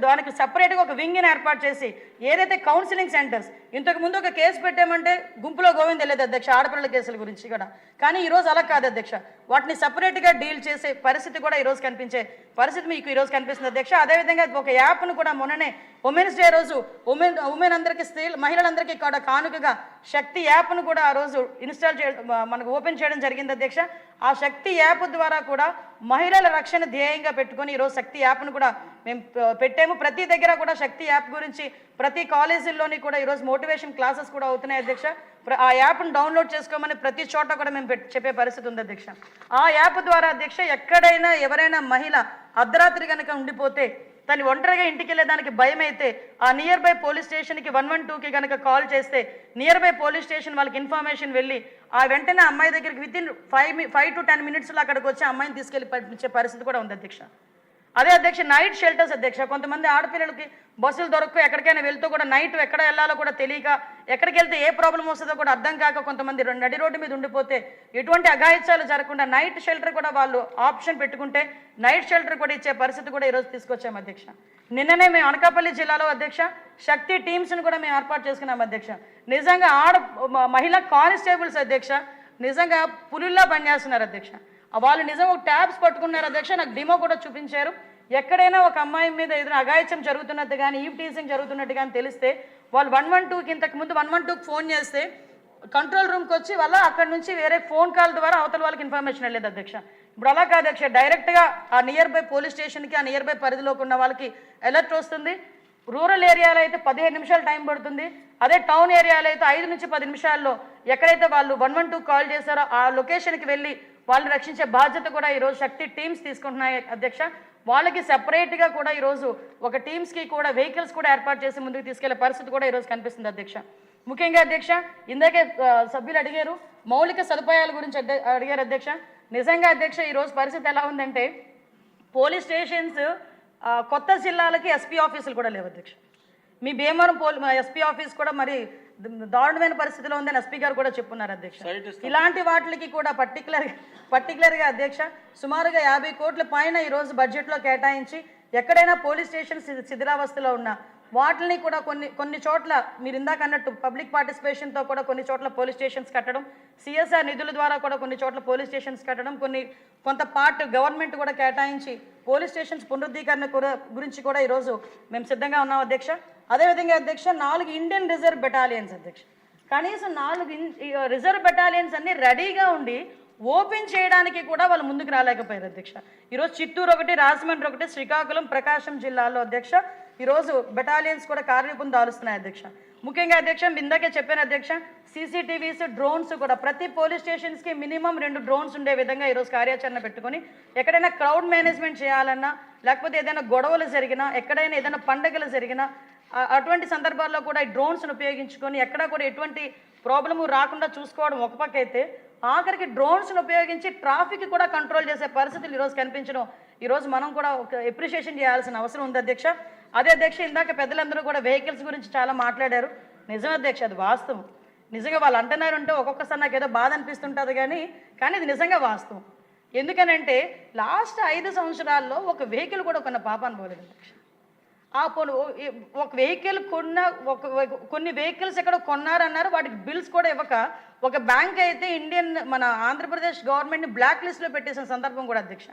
Speaker 1: దానికి సపరేట్గా ఒక వింగ్ని ఏర్పాటు చేసి ఏదైతే కౌన్సిలింగ్ సెంటర్స్, ఇంతకుముందు ఒక కేసు పెట్టామంటే గుంపులో గోవింద వెళ్ళేది అధ్యక్ష ఆడపిల్లల కేసుల గురించి కూడా, కానీ ఈరోజు అలా కాదు అధ్యక్ష. వాటిని సపరేట్గా డీల్ చేసే పరిస్థితి కూడా ఈరోజు కనిపించే పరిస్థితి మీకు ఈరోజు కనిపిస్తుంది అధ్యక్ష. అదేవిధంగా ఒక యాప్ను కూడా మొన్ననే ఉమెన్స్ డే రోజు ఉమెన్ అందరికీ, మహిళలందరికీ కూడా కానుకగా శక్తి యాప్ను కూడా ఆ రోజు ఇన్స్టాల్ మనకు ఓపెన్ చేయడం జరిగింది అధ్యక్ష. ఆ శక్తి యాప్ ద్వారా కూడా మహిళల రక్షణ ధ్యేయంగా పెట్టుకొని ఈరోజు శక్తి యాప్ను కూడా మేము పెట్టాము. ప్రతి దగ్గర కూడా శక్తి యాప్ గురించి ప్రతి కాలేజీల్లోని కూడా ఈరోజు మోటివేషన్ క్లాసెస్ కూడా అవుతున్నాయి అధ్యక్ష. ఆ యాప్ను డౌన్లోడ్ చేసుకోమని ప్రతి చోట కూడా మేము చెప్పే పరిస్థితి ఉంది అధ్యక్ష. ఆ యాప్ ద్వారా అధ్యక్ష ఎక్కడైనా ఎవరైనా మహిళ అర్ధరాత్రి కనుక ఉండిపోతే తను ఒంటరిగా ఇంటికి వెళ్ళేదానికి భయం అయితే ఆ నియర్ బై పోలీస్ స్టేషన్కి 112కి కనుక కాల్ చేస్తే నియర్ బై పోలీస్ స్టేషన్ వాళ్ళకి ఇన్ఫర్మేషన్ వెళ్ళి ఆ వెంటనే అమ్మాయి దగ్గరికి వితిన్ 5 to 10 minutesలో అక్కడికి వచ్చి అమ్మాయిని తీసుకెళ్ళి పంపించే పరిస్థితి కూడా ఉంది అధ్యక్ష. అదే అధ్యక్ష నైట్ షెల్టర్స్ అధ్యక్ష. కొంతమంది ఆడపిల్లలకి బస్సులు దొరక్క ఎక్కడికైనా వెళ్తూ కూడా నైట్ ఎక్కడ వెళ్ళాలో కూడా తెలియక, ఎక్కడికి వెళ్తే ఏ ప్రాబ్లం వస్తుందో కూడా అర్థం కాక కొంతమంది నడి రోడ్డు మీద ఉండిపోతే ఎటువంటి అఘాయిత్యాలు జరగకుండా నైట్ షెల్టర్ కూడా వాళ్ళు ఆప్షన్ పెట్టుకుంటే నైట్ షెల్టర్ కూడా ఇచ్చే పరిస్థితి కూడా ఈరోజు తీసుకొచ్చాము అధ్యక్ష. నిన్ననే మేము అనకాపల్లి జిల్లాలో అధ్యక్ష శక్తి టీమ్స్ని కూడా మేము ఏర్పాటు చేసుకున్నాం అధ్యక్ష. నిజంగా మహిళా కానిస్టేబుల్స్ అధ్యక్ష నిజంగా పులుల్లా పనిచేస్తున్నారు అధ్యక్ష. వాళ్ళు నిజంగా ఒక ట్యాబ్స్ పట్టుకున్నారు అధ్యక్ష. నాకు డిమో కూడా చూపించారు. ఎక్కడైనా ఒక అమ్మాయి మీద ఏదైనా అఘాయిత్యం జరుగుతున్నట్టు కానీ ఈవ్ టీజింగ్ జరుగుతున్నట్టు కానీ తెలిస్తే వాళ్ళు 112కి ఇంతకుముందు 112కి ఫోన్ చేస్తే కంట్రోల్ రూమ్కి వచ్చి వాళ్ళ అక్కడ నుంచి వేరే ఫోన్ కాల్ ద్వారా అవతల వాళ్ళకి ఇన్ఫర్మేషన్ వెళ్ళేది అధ్యక్ష. ఇప్పుడు అలా కాదు అధ్యక్ష, డైరెక్ట్గా ఆ నియర్ బై పోలీస్ స్టేషన్కి, ఆ నియర్ బై పరిధిలోకి ఉన్న వాళ్ళకి అలర్ట్ వస్తుంది. రూరల్ ఏరియాలో అయితే 15 నిమిషాలు టైం పడుతుంది. అదే టౌన్ ఏరియాలో అయితే 5 నుంచి 10 నిమిషాల్లో ఎక్కడైతే వాళ్ళు 112 కాల్ చేశారో ఆ లొకేషన్కి వెళ్ళి వాళ్ళని రక్షించే బాధ్యత కూడా ఈరోజు శక్తి టీమ్స్ తీసుకుంటున్నాయి అధ్యక్ష. వాళ్ళకి సెపరేట్గా కూడా ఈరోజు ఒక టీమ్స్కి కూడా వెహికల్స్ కూడా ఏర్పాటు చేసి ముందుకు తీసుకెళ్లే పరిస్థితి కూడా ఈరోజు కనిపిస్తుంది అధ్యక్ష. ముఖ్యంగా అధ్యక్ష ఇందాకే సభ్యులు అడిగారు మౌలిక సదుపాయాల గురించి అడిగారు అధ్యక్ష. నిజంగా అధ్యక్ష ఈరోజు పరిస్థితి ఎలా ఉందంటే పోలీస్ స్టేషన్స్ కొత్త జిల్లాలకి ఎస్పీ ఆఫీసులు కూడా లేవు అధ్యక్ష. మీ భీమవరం ఎస్పీ ఆఫీస్ కూడా మరి దారుణమైన పరిస్థితిలో ఉందని ఎస్పీ గారు కూడా చెప్పున్నారు అధ్యక్ష. ఇలాంటి వాటికి కూడా పర్టికులర్గా అధ్యక్ష సుమారుగా 50 కోట్ల పైన ఈరోజు బడ్జెట్లో కేటాయించి ఎక్కడైనా పోలీస్ స్టేషన్ శిథిలావస్థలో ఉన్న వాటిని కూడా కొన్ని చోట్ల మీరు ఇందాక అన్నట్టు పబ్లిక్ పార్టిసిపేషన్తో కూడా కొన్ని చోట్ల పోలీస్ స్టేషన్స్ కట్టడం, సిఎస్ఆర్ నిధుల ద్వారా కూడా కొన్ని చోట్ల పోలీస్ స్టేషన్స్ కట్టడం, కొంత పార్ట్ గవర్నమెంట్ కూడా కేటాయించి పోలీస్ స్టేషన్స్ పునరుద్ధీకరణ గురించి కూడా ఈరోజు మేము సిద్ధంగా ఉన్నాం అధ్యక్ష. అదేవిధంగా అధ్యక్ష 4 ఇండియన్ రిజర్వ్ బెటాలియన్స్ అధ్యక్ష, కనీసం 4 రిజర్వ్ బెటాలియన్స్ అన్ని రెడీగా ఉండి ఓపెన్ చేయడానికి కూడా వాళ్ళు ముందుకు రాలేకపోయారు అధ్యక్ష. ఈరోజు చిత్తూరు ఒకటి, రాజమండ్రి ఒకటి, శ్రీకాకుళం, ప్రకాశం జిల్లాలో అధ్యక్ష ఈరోజు బెటాలియన్స్ కూడా కార్యరూపం దాలుస్తున్నాయి అధ్యక్ష. ముఖ్యంగా అధ్యక్ష ఇందాకే చెప్పాను అధ్యక్ష సీసీటీవీస్, డ్రోన్స్ కూడా ప్రతి పోలీస్ స్టేషన్స్కి మినిమం 2 డ్రోన్స్ ఉండే విధంగా ఈరోజు కార్యాచరణ పెట్టుకొని ఎక్కడైనా క్రౌడ్ మేనేజ్మెంట్ చేయాలన్నా లేకపోతే ఏదైనా గొడవలు జరిగినా ఎక్కడైనా ఏదైనా పండుగలు జరిగినా అటువంటి సందర్భాల్లో కూడా ఈ డ్రోన్స్ను ఉపయోగించుకొని ఎక్కడా కూడా ఎటువంటి ప్రాబ్లము రాకుండా చూసుకోవడం ఒక పక్క అయితే ఆఖరికి డ్రోన్స్ను ఉపయోగించి ట్రాఫిక్ కూడా కంట్రోల్ చేసే పరిస్థితులు ఈరోజు కనిపించడం ఈరోజు మనం కూడా ఒక ఎప్రిషియేషన్ చేయాల్సిన అవసరం ఉంది అధ్యక్ష. అదే అధ్యక్ష ఇందాక పెద్దలందరూ కూడా వెహికల్స్ గురించి చాలా మాట్లాడారు. నిజం అధ్యక్ష, అది వాస్తవం. నిజంగా వాళ్ళు అంటున్నారంటే ఒక్కొక్కసారి నాకు ఏదో బాధ అనిపిస్తుంటుంది కానీ ఇది నిజంగా వాస్తవం. ఎందుకనంటే లాస్ట్ 5 సంవత్సరాల్లో ఒక వెహికల్ కూడా కొన్న పాపాన్ని పోలేదు అధ్యక్ష. ఒక వెహికల్ కొన్ని వెహికల్స్ ఎక్కడ కొన్నారన్నారు, వాటికి బిల్స్ కూడా ఇవ్వక ఒక బ్యాంక్ అయితే మన ఆంధ్రప్రదేశ్ గవర్నమెంట్ని బ్లాక్ లిస్ట్లో పెట్టేసిన సందర్భం కూడా అధ్యక్ష.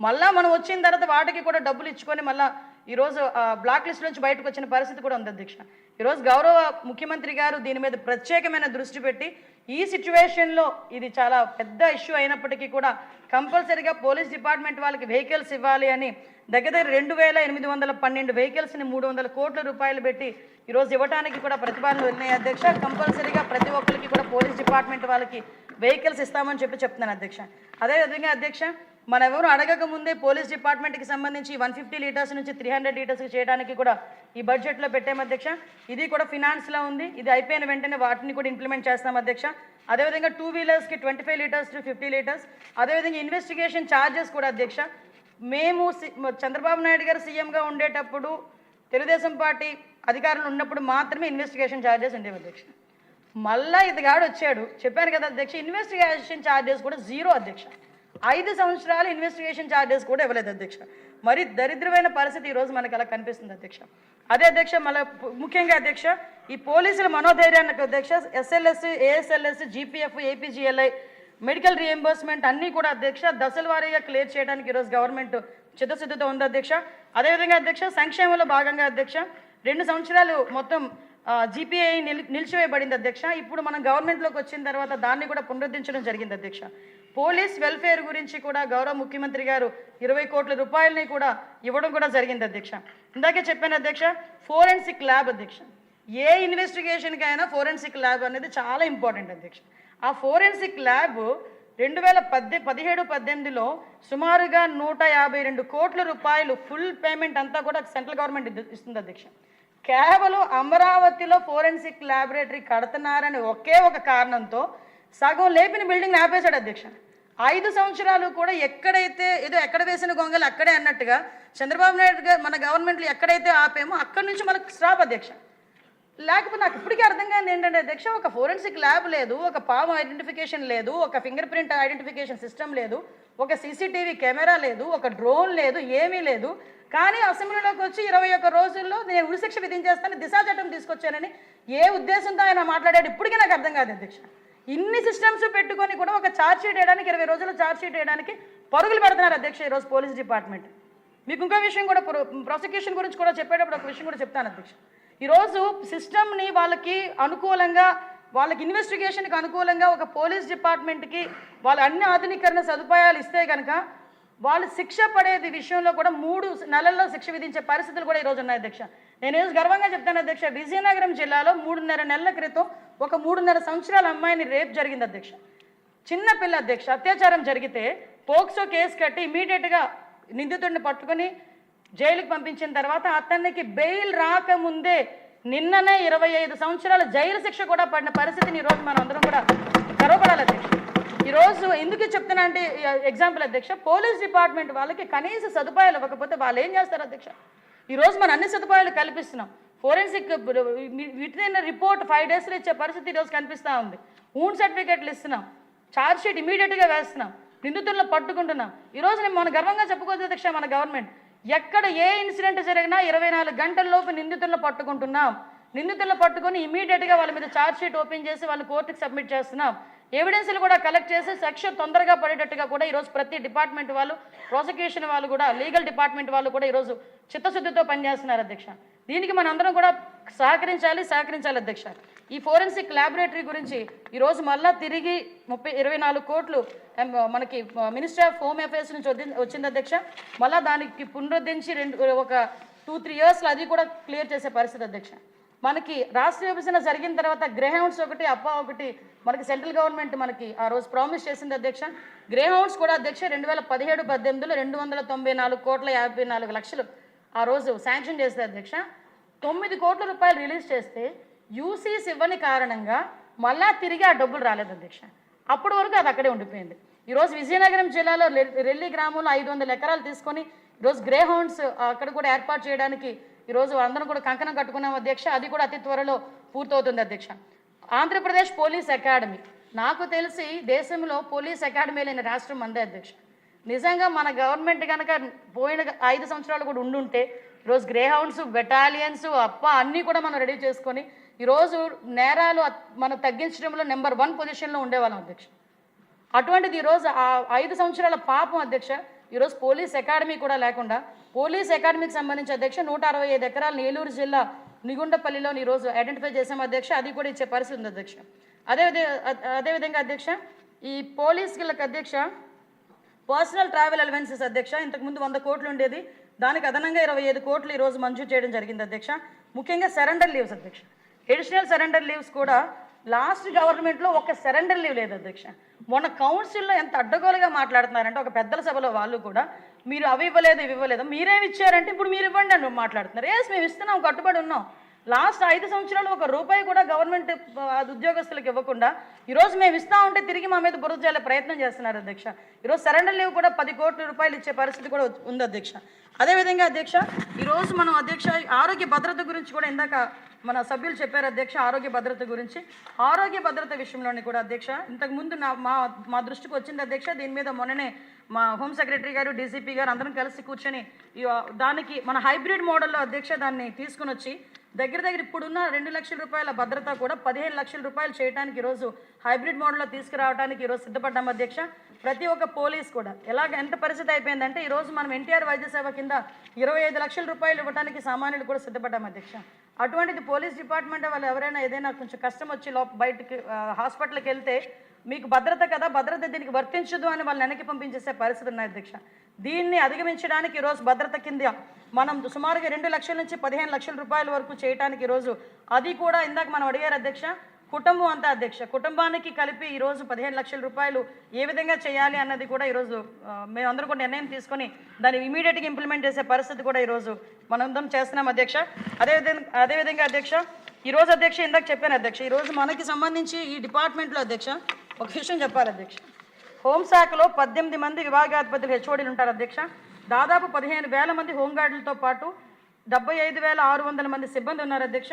Speaker 1: మళ్ళీ మనం వచ్చిన తర్వాత వాటికి కూడా డబ్బులు ఇచ్చుకొని మళ్ళీ ఈరోజు బ్లాక్ లిస్ట్ నుంచి బయటకు వచ్చిన పరిస్థితి కూడా ఉంది అధ్యక్ష. ఈరోజు గౌరవ ముఖ్యమంత్రి గారు దీని మీద ప్రత్యేకమైన దృష్టి పెట్టి ఈ సిచ్యువేషన్లో ఇది చాలా పెద్ద ఇష్యూ అయినప్పటికీ కూడా కంపల్సరీగా పోలీస్ డిపార్ట్మెంట్ వాళ్ళకి వెహికల్స్ ఇవ్వాలి అని దగ్గర 2812 వెహికల్స్ని 300 కోట్ల రూపాయలు పెట్టి ఈరోజు ఇవ్వడానికి కూడా ప్రతిపాదనలు ఉన్నాయి అధ్యక్ష. కంపల్సరీగా ప్రతి ఒక్కరికి కూడా పోలీస్ డిపార్ట్మెంట్ వాళ్ళకి వెహికల్స్ ఇస్తామని చెప్తున్నాను అధ్యక్ష. అదేవిధంగా అధ్యక్ష మనం ఎవరు అడగక ముందే పోలీస్ డిపార్ట్మెంట్కి సంబంధించి 150 లీటర్స్ నుంచి 300 లీటర్స్కి చేయడానికి కూడా ఈ బడ్జెట్లో పెట్టాము అధ్యక్ష. ఇది కూడా ఫినాన్స్లో ఉంది. ఇది అయిపోయిన వెంటనే వాటిని కూడా ఇంప్లిమెంట్ చేస్తాం అధ్యక్ష. అదేవిధంగా 2 వీలర్స్కి 25 లీటర్స్ టు 50 లీటర్స్. అదేవిధంగా ఇన్వెస్టిగేషన్ ఛార్జెస్ కూడా అధ్యక్ష మేము చంద్రబాబు నాయుడు గారు సీఎంగా ఉండేటప్పుడు తెలుగుదేశం పార్టీ అధికారంలో ఉన్నప్పుడు మాత్రమే ఇన్వెస్టిగేషన్ ఛార్జెస్ ఉండేవి అధ్యక్ష. మళ్ళా ఇతగాడు వచ్చాడు, చెప్పాను కదా అధ్యక్ష, ఇన్వెస్టిగేషన్ ఛార్జెస్ కూడా జీరో అధ్యక్ష. 5 సంవత్సరాలు ఇన్వెస్టిగేషన్ ఛార్జెస్ కూడా ఇవ్వలేదు అధ్యక్ష. మరి దరిద్రమైన పరిస్థితి ఈరోజు మనకు అలా కనిపిస్తుంది అధ్యక్ష. అదే అధ్యక్ష, మళ్ళీ ముఖ్యంగా అధ్యక్ష, ఈ పోలీసుల మనోధైర్యానికి అధ్యక్ష SLS, ASLS, GPF, APGLI, medical reimbursement అన్నీ కూడా అధ్యక్ష దశల వారీగా క్లియర్ చేయడానికి ఈరోజు గవర్నమెంట్ చిత్తశుద్ధితో ఉంది అధ్యక్ష. అదేవిధంగా అధ్యక్ష, సంక్షేమంలో భాగంగా అధ్యక్ష 2 సంవత్సరాలు మొత్తం జీపీఐ నిలిచివేయబడింది అధ్యక్ష. ఇప్పుడు మనం గవర్నమెంట్లోకి వచ్చిన తర్వాత దాన్ని కూడా పునరుద్ధరించడం జరిగింది అధ్యక్ష. పోలీస్ వెల్ఫేర్ గురించి కూడా గౌరవ ముఖ్యమంత్రి గారు 20 కోట్ల రూపాయలని కూడా ఇవ్వడం కూడా జరిగింది అధ్యక్ష. ఇందాకే చెప్పాను అధ్యక్ష, ఫోరెన్సిక్ ల్యాబ్ అధ్యక్ష. ఏ ఇన్వెస్టిగేషన్కైనా ఫోరెన్సిక్ ల్యాబ్ అనేది చాలా ఇంపార్టెంట్ అధ్యక్ష. ఆ ఫోరెన్సిక్ ల్యాబ్ 2017-18లో సుమారుగా 152 కోట్ల రూపాయలు ఫుల్ పేమెంట్ అంతా కూడా సెంట్రల్ గవర్నమెంట్ ఇస్తుంది అధ్యక్ష. కేవలం అమరావతిలో ఫోరెన్సిక్ ల్యాబొరేటరీ కడుతున్నారని ఒకే ఒక కారణంతో సగం లేపిన బిల్డింగ్ ఆపేశాడు అధ్యక్ష. 5 సంవత్సరాలు కూడా ఎక్కడైతే ఏదో ఎక్కడ వేసిన గొంగలు అక్కడే అన్నట్టుగా చంద్రబాబు నాయుడు గారు మన గవర్నమెంట్లో ఎక్కడైతే ఆపేమో అక్కడి నుంచి మనకు స్టాప్ అధ్యక్ష. లేకపోతే నాకు ఇప్పటికీ అర్థం కాదు ఏంటంటే అధ్యక్ష, ఒక ఫోరెన్సిక్ ల్యాబ్ లేదు, ఒక పాము ఐడెంటిఫికేషన్ లేదు, ఒక ఫింగర్ ప్రింట్ ఐడెంటిఫికేషన్ సిస్టమ్ లేదు, ఒక సీసీటీవీ కెమెరా లేదు, ఒక డ్రోన్ లేదు, ఏమీ లేదు. కానీ అసెంబ్లీలోకి వచ్చి 21 రోజుల్లో నేను ఉరిశిక్ష విధించేస్తాను, దిశా చట్టం తీసుకొచ్చానని ఏ ఉద్దేశంతో ఆయన మాట్లాడాడు ఇప్పటికీ నాకు అర్థం కాదు అధ్యక్ష. ఇన్ని సిస్టమ్స్ పెట్టుకొని కూడా ఒక ఛార్జ్ షీట్ వేయడానికి 20 రోజులు ఛార్జ్ షీట్ వేయడానికి పరుగులు పెడుతున్నారు అధ్యక్ష ఈరోజు పోలీస్ డిపార్ట్మెంట్. మీకు ఇంకో విషయం కూడా ప్రాసిక్యూషన్ గురించి కూడా చెప్పేటప్పుడు ఒక విషయం కూడా చెప్తాను అధ్యక్ష. ఈరోజు సిస్టమ్ని వాళ్ళకి అనుకూలంగా, వాళ్ళకి ఇన్వెస్టిగేషన్కి అనుకూలంగా ఒక పోలీస్ డిపార్ట్మెంట్కి వాళ్ళు అన్ని ఆధునీకరణ సదుపాయాలు ఇస్తే కనుక వాళ్ళు శిక్ష పడేది విషయంలో కూడా 3 నెలల్లో శిక్ష విధించే పరిస్థితులు కూడా ఈరోజు ఉన్నాయి అధ్యక్ష. నేను ఈరోజు గర్వంగా చెప్తాను అధ్యక్ష, విజయనగరం జిల్లాలో 3.5 నెలల క్రితం ఒక 3.5 సంవత్సరాల అమ్మాయిని రేప్ జరిగింది అధ్యక్ష. చిన్న పిల్ల అధ్యక్ష, అత్యాచారం జరిగితే పోక్సో కేసు కట్టి ఇమీడియట్గా నిందితుడిని పట్టుకొని జైలుకి పంపించిన తర్వాత అతనికి బెయిల్ రాకముందే నిన్ననే 25 సంవత్సరాల జైలు శిక్ష కూడా పడిన పరిస్థితిని ఈరోజు మనం అందరం కూడా గర్వపడాలి అధ్యక్ష. ఈరోజు ఎందుకు చెప్తున్నా అంటే ఎగ్జాంపుల్ అధ్యక్ష, పోలీస్ డిపార్ట్మెంట్ వాళ్ళకి కనీస సదుపాయాలు ఇవ్వకపోతే వాళ్ళు ఏం చేస్తారు అధ్యక్ష? ఈరోజు మనం అన్ని సదుపాయాలు కల్పిస్తున్నాం. ఫోరెన్సిక్ విత్ రిపోర్ట్ 5 డేస్లో ఇచ్చే పరిస్థితి ఈరోజు కనిపిస్తూ ఉంది. ఊన్ సర్టిఫికేట్లు ఇస్తున్నాం, ఛార్జ్ షీట్ ఇమీడియట్గా వేస్తున్నాం, నిందితులను పట్టుకుంటున్నాం. ఈరోజు నేను మన గర్వంగా చెప్పుకోవచ్చు అధ్యక్ష, మన గవర్నమెంట్ ఎక్కడ ఏ ఇన్సిడెంట్ జరిగినా 24 గంటల లోపు నిందితులను పట్టుకుంటున్నాం. నిందితులను పట్టుకొని ఇమీడియట్గా వాళ్ళ మీద ఛార్జ్ షీట్ ఓపెన్ చేసి వాళ్ళు కోర్టుకి సబ్మిట్ చేస్తున్నాం. ఎవిడెన్స్లు కూడా కలెక్ట్ చేసి శిక్ష తొందరగా పడేటట్టుగా కూడా ఈరోజు ప్రతి డిపార్ట్మెంట్ వాళ్ళు, ప్రాసిక్యూషన్ వాళ్ళు కూడా, లీగల్ డిపార్ట్మెంట్ వాళ్ళు కూడా ఈరోజు చిత్తశుద్ధితో పనిచేస్తున్నారు అధ్యక్ష. దీనికి మనందరం కూడా సహకరించాలి అధ్యక్ష. ఈ ఫోరెన్సిక్ ల్యాబొరేటరీ గురించి ఈరోజు మళ్ళా తిరిగి 24 కోట్లు మనకి మినిస్ట్రీ ఆఫ్ హోమ్ అఫేర్స్ నుంచి వచ్చింది అధ్యక్ష. మళ్ళీ దానికి పునరుద్ధరించి ఒక 2-3 ఇయర్స్లో అది కూడా క్లియర్ చేసే పరిస్థితి అధ్యక్ష. మనకి రాష్ట్ర విభజన జరిగిన తర్వాత గ్రేహౌండ్స్ ఒకటి, అప్పా ఒకటి మనకి సెంట్రల్ గవర్నమెంట్ మనకి ఆ రోజు ప్రామిస్ చేసింది అధ్యక్ష. గ్రేహౌండ్స్ కూడా అధ్యక్ష 2017-18లో 294 కోట్ల 54 లక్షలు ఆ రోజు శాంక్షన్ చేస్తే అధ్యక్ష. 9 కోట్ల రూపాయలు రిలీజ్ చేస్తే యూసీస్ ఇవ్వని కారణంగా మళ్ళా తిరిగి ఆ డబ్బులు రాలేదు అధ్యక్ష. అప్పటి వరకు అది అక్కడే ఉండిపోయింది. ఈరోజు విజయనగరం జిల్లాలో రెల్లి గ్రామంలో 500 ఎకరాలు తీసుకొని ఈరోజు గ్రేహౌండ్స్ అక్కడ కూడా ఏర్పాటు చేయడానికి ఈరోజు అందరం కూడా కంకణం కట్టుకున్నాం అధ్యక్ష. అది కూడా అతి త్వరలో పూర్తవుతుంది అధ్యక్ష. ఆంధ్రప్రదేశ్ పోలీస్ అకాడమీ, నాకు తెలిసి దేశంలో పోలీస్ అకాడమీ లేని రాష్ట్రం మందే అధ్యక్ష. నిజంగా మన గవర్నమెంట్ కనుక పోయిన 5 సంవత్సరాలు కూడా ఉండుంటే ఈరోజు గ్రేహౌండ్స్, బెటాలియన్స్, అన్నీ కూడా మనం రెడీ చేసుకొని ఈరోజు నేరాలు మనం తగ్గించడంలో నెంబర్ 1 పొజిషన్లో ఉండేవాళ్ళం అధ్యక్ష. అటువంటిది ఈరోజు ఆ 5 సంవత్సరాల పాపం అధ్యక్ష ఈరోజు పోలీస్ అకాడమీ కూడా లేకుండా, పోలీస్ అకాడమీకి సంబంధించి అధ్యక్ష 165 ఎకరాలు ఏలూరు జిల్లా నిగుండపల్లిలో ఈరోజు ఐడెంటిఫై చేసాం అధ్యక్ష. అది కూడా ఇచ్చే పరిస్థితి ఉంది అధ్యక్ష. అదేవిధంగా అధ్యక్ష, ఈ పోలీసులకు అధ్యక్ష పర్సనల్ ట్రావెల్ అలవెన్సెస్ అధ్యక్ష ఇంతకుముందు 100 కోట్లు ఉండేది, దానికి అదనంగా 25 కోట్లు ఈరోజు మంజూరు చేయడం జరిగింది అధ్యక్ష. ముఖ్యంగా సరెండర్ లీవ్స్ అధ్యక్ష, ఎడిషనల్ సరెండర్ లీవ్స్ కూడా లాస్ట్ గవర్నమెంట్లో ఒక సరెండర్ లీవ్ లేదు అధ్యక్ష. మొన్న కౌన్సిల్లో ఎంత అడ్డగోలుగా మాట్లాడుతున్నారంటే ఒక పెద్దల సభలో వాళ్ళు కూడా మీరు అవి ఇవ్వలేదు, ఇవి ఇవ్వలేదు, మీరేమి ఇచ్చారంటే ఇప్పుడు మీరు ఇవ్వండి అని మాట్లాడుతున్నారు. ఎస్ మేము ఇస్తున్నాం, కట్టుబడి ఉన్నాం. లాస్ట్ 5 సంవత్సరాలు ఒక రూపాయి కూడా గవర్నమెంట్ ఉద్యోగస్తులకు ఇవ్వకుండా ఈరోజు మేము ఇస్తా ఉంటే తిరిగి మా మీద బురద చేయాలే ప్రయత్నం చేస్తున్నారు అధ్యక్ష. ఈరోజు సరెండర్ లీవ్ కూడా 10 కోట్ల రూపాయలు ఇచ్చే పరిస్థితి కూడా ఉంది అధ్యక్ష. అదేవిధంగా అధ్యక్ష ఈరోజు మనం అధ్యక్ష ఆరోగ్య భద్రత గురించి కూడా ఇందాక మన సభ్యులు చెప్పారు అధ్యక్ష. ఆరోగ్య భద్రత గురించి, ఆరోగ్య భద్రత విషయంలోని కూడా అధ్యక్ష ఇంతకుముందు మా దృష్టికి వచ్చింది అధ్యక్ష. దీని మీద మొన్ననే మా హోమ్ సెక్రటరీ గారు, డీసీపీ గారు అందరం కలిసి కూర్చొని దానికి మన హైబ్రిడ్ మోడల్లో అధ్యక్ష దాన్ని తీసుకుని వచ్చి దగ్గర ఇప్పుడున్న 2 లక్షల రూపాయల భద్రత కూడా 15 లక్షల రూపాయలు చేయడానికి ఈరోజు హైబ్రిడ్ మోడల్లో తీసుకురావడానికి ఈరోజు సిద్ధపడ్డాం అధ్యక్ష. ప్రతి ఒక్క పోలీస్ కూడా ఎంత పరిస్థితి అయిపోయిందంటే ఈరోజు మనం ఎన్టీఆర్ వైద్య సేవ కింద 25 లక్షల రూపాయలు ఇవ్వడానికి సామాన్యులు కూడా సిద్ధపడ్డాం అధ్యక్ష. అటువంటిది పోలీస్ డిపార్ట్మెంట్ వాళ్ళు ఎవరైనా ఏదైనా కొంచెం కష్టం వచ్చి బయటకి హాస్పిటల్కి వెళ్తే మీకు భద్రత కదా, భద్రత దీనికి వర్తించదు అని వాళ్ళని వెనక్కి పంపించేసే పరిస్థితి ఉన్నాయి అధ్యక్ష. దీన్ని అధిగమించడానికి ఈరోజు భద్రత కింద మనం సుమారుగా 2 లక్షల నుంచి 15 లక్షల రూపాయల వరకు చేయడానికి ఈరోజు అది కూడా ఇందాక మనం అడిగారు అధ్యక్ష. కుటుంబం అంతా అధ్యక్ష, కుటుంబానికి కలిపి ఈరోజు 15 లక్షల రూపాయలు ఏ విధంగా చేయాలి అన్నది కూడా ఈరోజు మేమందరం కూడా నిర్ణయం తీసుకొని దాన్ని ఇమీడియట్గా ఇంప్లిమెంట్ చేసే పరిస్థితి కూడా ఈరోజు మనందరం చేస్తున్నాం అధ్యక్ష. అదేవిధంగా అధ్యక్ష ఈరోజు అధ్యక్ష ఇందాక చెప్పాను అధ్యక్ష, ఈరోజు మనకి సంబంధించి ఈ డిపార్ట్మెంట్లో అధ్యక్ష ఒక విషయం చెప్పాలి అధ్యక్ష. హోంశాఖలో 18 మంది విభాగాధిపతులు హెచ్ఓడీలు ఉంటారు అధ్యక్ష. దాదాపు 15,000 మంది హోంగార్డులతో పాటు 75,600 మంది సిబ్బంది ఉన్నారు అధ్యక్ష.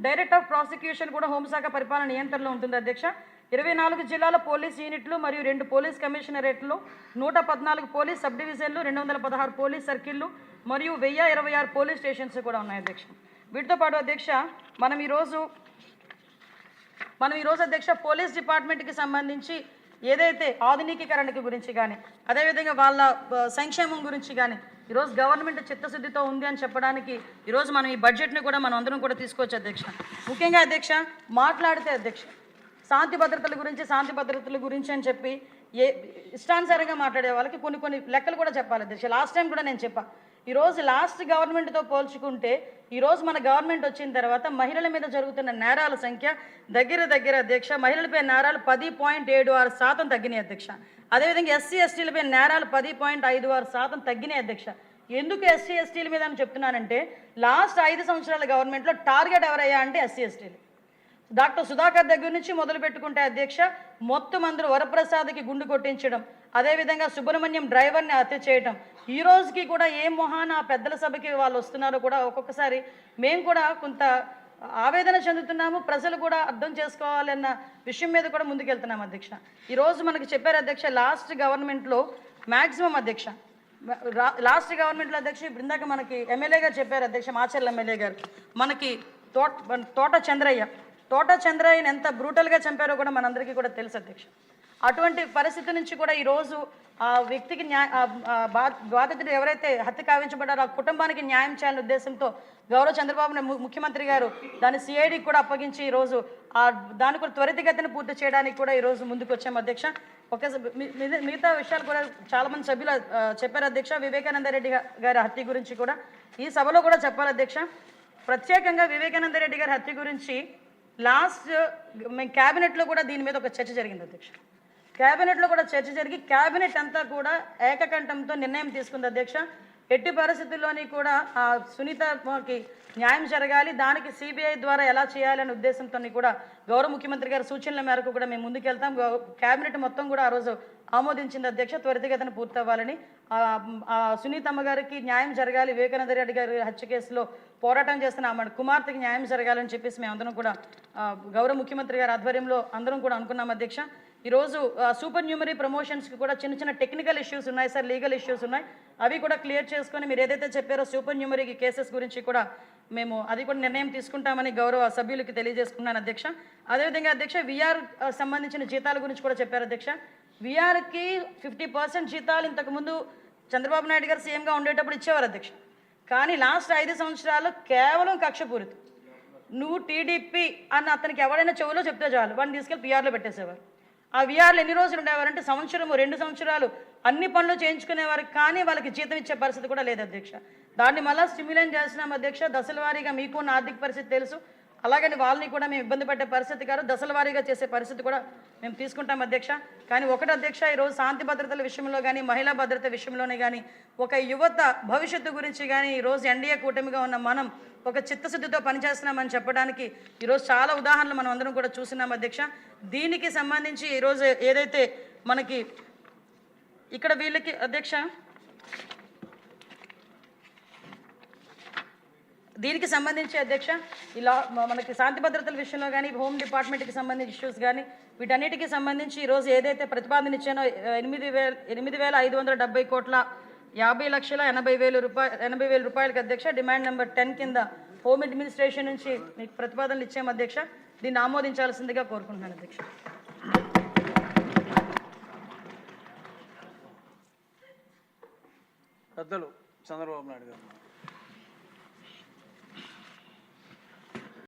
Speaker 1: డైరెక్టర్ ఆఫ్ ప్రాసిక్యూషన్ కూడా హోంశాఖ పరిపాలన నియంత్రణలో ఉంటుంది అధ్యక్ష. 24 జిల్లాల పోలీస్ యూనిట్లు మరియు 2 పోలీస్ కమిషనరేట్లు, 114 పోలీస్ సబ్ డివిజన్లు, 216 పోలీస్ సర్కిళ్ళు మరియు 1026 పోలీస్ స్టేషన్స్ కూడా ఉన్నాయి అధ్యక్ష. వీటితో పాటు అధ్యక్ష మనం ఈరోజు అధ్యక్ష పోలీస్ డిపార్ట్మెంట్కి సంబంధించి ఏదైతే ఆధునికీకరణకి గురించి కానీ అదేవిధంగా వాళ్ళ సంక్షేమం గురించి కానీ ఈరోజు గవర్నమెంట్ చిత్తశుద్ధితో ఉంది అని చెప్పడానికి ఈరోజు మనం ఈ బడ్జెట్ని కూడా మనం అందరం కూడా తీసుకోవచ్చు అధ్యక్ష. ముఖ్యంగా అధ్యక్ష మాట్లాడితే అధ్యక్ష శాంతి భద్రతల గురించి అని చెప్పి ఇష్టానుసారంగా మాట్లాడే వాళ్ళకి కొన్ని లెక్కలు కూడా చెప్పాలి అధ్యక్ష. లాస్ట్ టైం కూడా నేను చెప్పా, ఈరోజు లాస్ట్ గవర్నమెంట్తో పోల్చుకుంటే ఈరోజు మన గవర్నమెంట్ వచ్చిన తర్వాత మహిళల మీద జరుగుతున్న నేరాల సంఖ్య దగ్గర అధ్యక్ష మహిళలపై నేరాలు 10.76% తగ్గినాయి అధ్యక్ష. అదేవిధంగా ఎస్సీలపై నేరాలు 10.56% తగ్గినాయి అధ్యక్ష. ఎందుకు ఎస్సీల మీద అని చెప్తున్నానంటే లాస్ట్ 5 సంవత్సరాల గవర్నమెంట్లో టార్గెట్ ఎవరయ్యా అంటే ఎస్సీలు. డాక్టర్ సుధాకర్ దగ్గర నుంచి మొదలు పెట్టుకుంటే అధ్యక్ష మొత్తం అందరూ వరప్రసాద్కి గుండు కొట్టించడం, అదేవిధంగా సుబ్రహ్మణ్యం డ్రైవర్ని హత్య చేయడం, ఈ రోజుకి కూడా ఏ మొహాన పెద్దల సభకి వాళ్ళు వస్తున్నారో కూడా ఒక్కొక్కసారి మేము కూడా కొంత ఆవేదన చెందుతున్నాము. ప్రజలు కూడా అర్థం చేసుకోవాలన్న విషయం మీద కూడా ముందుకెళ్తున్నాం అధ్యక్ష. ఈరోజు మనకి చెప్పారు అధ్యక్ష లాస్ట్ గవర్నమెంట్లో మ్యాక్సిమం అధ్యక్ష లాస్ట్ గవర్నమెంట్లో అధ్యక్ష ఇందాక మనకి ఎమ్మెల్యే గారు చెప్పారు అధ్యక్ష, మాచర్ల ఎమ్మెల్యే గారు మనకి తోట చంద్రయ్యని ఎంత బ్రూటల్గా చంపారో కూడా మనందరికీ కూడా తెలుసు అధ్యక్ష. అటువంటి పరిస్థితి నుంచి కూడా ఈరోజు ఆ వ్యక్తికి బాధితుడు ఎవరైతే హత్య కావించబడ్డారో ఆ కుటుంబానికి న్యాయం చేయాలనే ఉద్దేశంతో గౌరవ చంద్రబాబు ముఖ్యమంత్రి గారు దాన్ని సిఐడికి కూడా అప్పగించి ఈరోజు దాన్ని కూడా త్వరితగతిన పూర్తి చేయడానికి కూడా ఈరోజు ముందుకు వచ్చాము అధ్యక్ష. మిగతా విషయాలు కూడా చాలామంది సభ్యులు చెప్పారు అధ్యక్ష. వివేకానంద రెడ్డి గారి హత్య గురించి కూడా ఈ సభలో కూడా చెప్పాలి అధ్యక్ష. ప్రత్యేకంగా వివేకానంద రెడ్డి గారి హత్య గురించి లాస్ట్ మేము క్యాబినెట్లో కూడా దీని మీద ఒక చర్చ జరిగింది అధ్యక్ష. క్యాబినెట్లో కూడా చర్చ జరిగి క్యాబినెట్ అంతా కూడా ఏకకంఠంతో నిర్ణయం తీసుకుంది అధ్యక్ష. ఎట్టి పరిస్థితుల్లోని కూడా ఆ సునీతకి న్యాయం జరగాలి, దానికి సిబిఐ ద్వారా ఎలా చేయాలనే ఉద్దేశంతో కూడా గౌరవ ముఖ్యమంత్రి గారి సూచనల మేరకు కూడా మేము ముందుకెళ్తాం. క్యాబినెట్ మొత్తం కూడా ఆ రోజు ఆమోదించింది అధ్యక్ష. త్వరితగతిన పూర్తవ్వాలని, సునీతమ్మ గారికి న్యాయం జరగాలి, వివేకానంద రెడ్డి గారి హత్య కేసులో పోరాటం చేస్తున్న ఆమె కుమార్తెకి న్యాయం జరగాలని చెప్పేసి మేము అందరం కూడా గౌరవ ముఖ్యమంత్రి గారి ఆధ్వర్యంలో అందరం కూడా అనుకున్నాం అధ్యక్ష. ఈరోజు సూపర్ న్యూమరీ ప్రమోషన్స్కి కూడా చిన్న టెక్నికల్ ఇష్యూస్ ఉన్నాయి సార్, లీగల్ ఇష్యూస్ ఉన్నాయి, అవి కూడా క్లియర్ చేసుకొని మీరు ఏదైతే చెప్పారో సూపర్ న్యూమరీ కేసెస్ గురించి కూడా మేము అది కూడా నిర్ణయం తీసుకుంటామని గౌరవ సభ్యులకి తెలియజేసుకున్నాను అధ్యక్ష. అదేవిధంగా అధ్యక్ష విఆర్ సంబంధించిన జీతాల గురించి కూడా చెప్పారు అధ్యక్ష. విఆర్కి 50% జీతాలు ఇంతకుముందు చంద్రబాబు నాయుడు గారు సీఎంగా ఉండేటప్పుడు ఇచ్చేవారు అధ్యక్ష. కానీ లాస్ట్ 5 సంవత్సరాలు కేవలం కక్షపూరితం, నువ్వు టీడీపీ అన్న అతనికి ఎవరైనా చెవులో చెప్తే చాలు వాడిని తీసుకెళ్ళి పిఆర్లో పెట్టేసేవారు. ఆ విఆర్లు ఎన్ని రోజులు ఉండేవారంటే సంవత్సరము 2 సంవత్సరాలు అన్ని పనులు చేయించుకునేవారు, కానీ వాళ్ళకి జీతం ఇచ్చే పరిస్థితి కూడా లేదు అధ్యక్ష. దాన్ని మళ్ళీ స్టిమ్యులేట్ చేస్తున్నాం అధ్యక్ష. దశల వారీగా మీకు ఆర్థిక పరిస్థితి తెలుసు, అలాగని వాళ్ళని కూడా మేము ఇబ్బంది పెట్టే పరిస్థితి కాదు, దశల వారీగా చేసే పరిస్థితి కూడా మేము తీసుకుంటాం అధ్యక్ష. కానీ ఒకటి అధ్యక్ష, ఈరోజు శాంతి భద్రతల విషయంలో కానీ మహిళా భద్రత విషయంలోనే కానీ ఒక యువత భవిష్యత్తు గురించి కానీ ఈరోజు ఎన్డీఏ కూటమిగా ఉన్న మనం ఒక చిత్తశుద్ధితో పనిచేస్తున్నామని చెప్పడానికి ఈరోజు చాలా ఉదాహరణలు మనం అందరం కూడా చూస్తున్నాం అధ్యక్ష. దీనికి సంబంధించి ఈరోజు ఏదైతే మనకి ఇక్కడ వీళ్ళకి అధ్యక్ష, దీనికి సంబంధించి అధ్యక్ష ఇలా మనకి శాంతి భద్రతల విషయంలో కానీ హోమ్ డిపార్ట్మెంట్కి సంబంధించి ఇష్యూస్ కానీ వీటన్నిటికీ సంబంధించి ఈరోజు ఏదైతే ప్రతిపాదన ఇచ్చానో 8,570 కోట్ల 50,80,000 రూపాయలకి అధ్యక్ష డిమాండ్ నెంబర్ 10 కింద హోమ్ అడ్మినిస్ట్రేషన్ నుంచి మీకు ప్రతిపాదనలు ఇచ్చాము అధ్యక్ష. దీన్ని ఆమోదించాల్సిందిగా కోరుకుంటున్నాను అధ్యక్ష.
Speaker 2: పెద్దలు చంద్రబాబు నాయుడు గారు.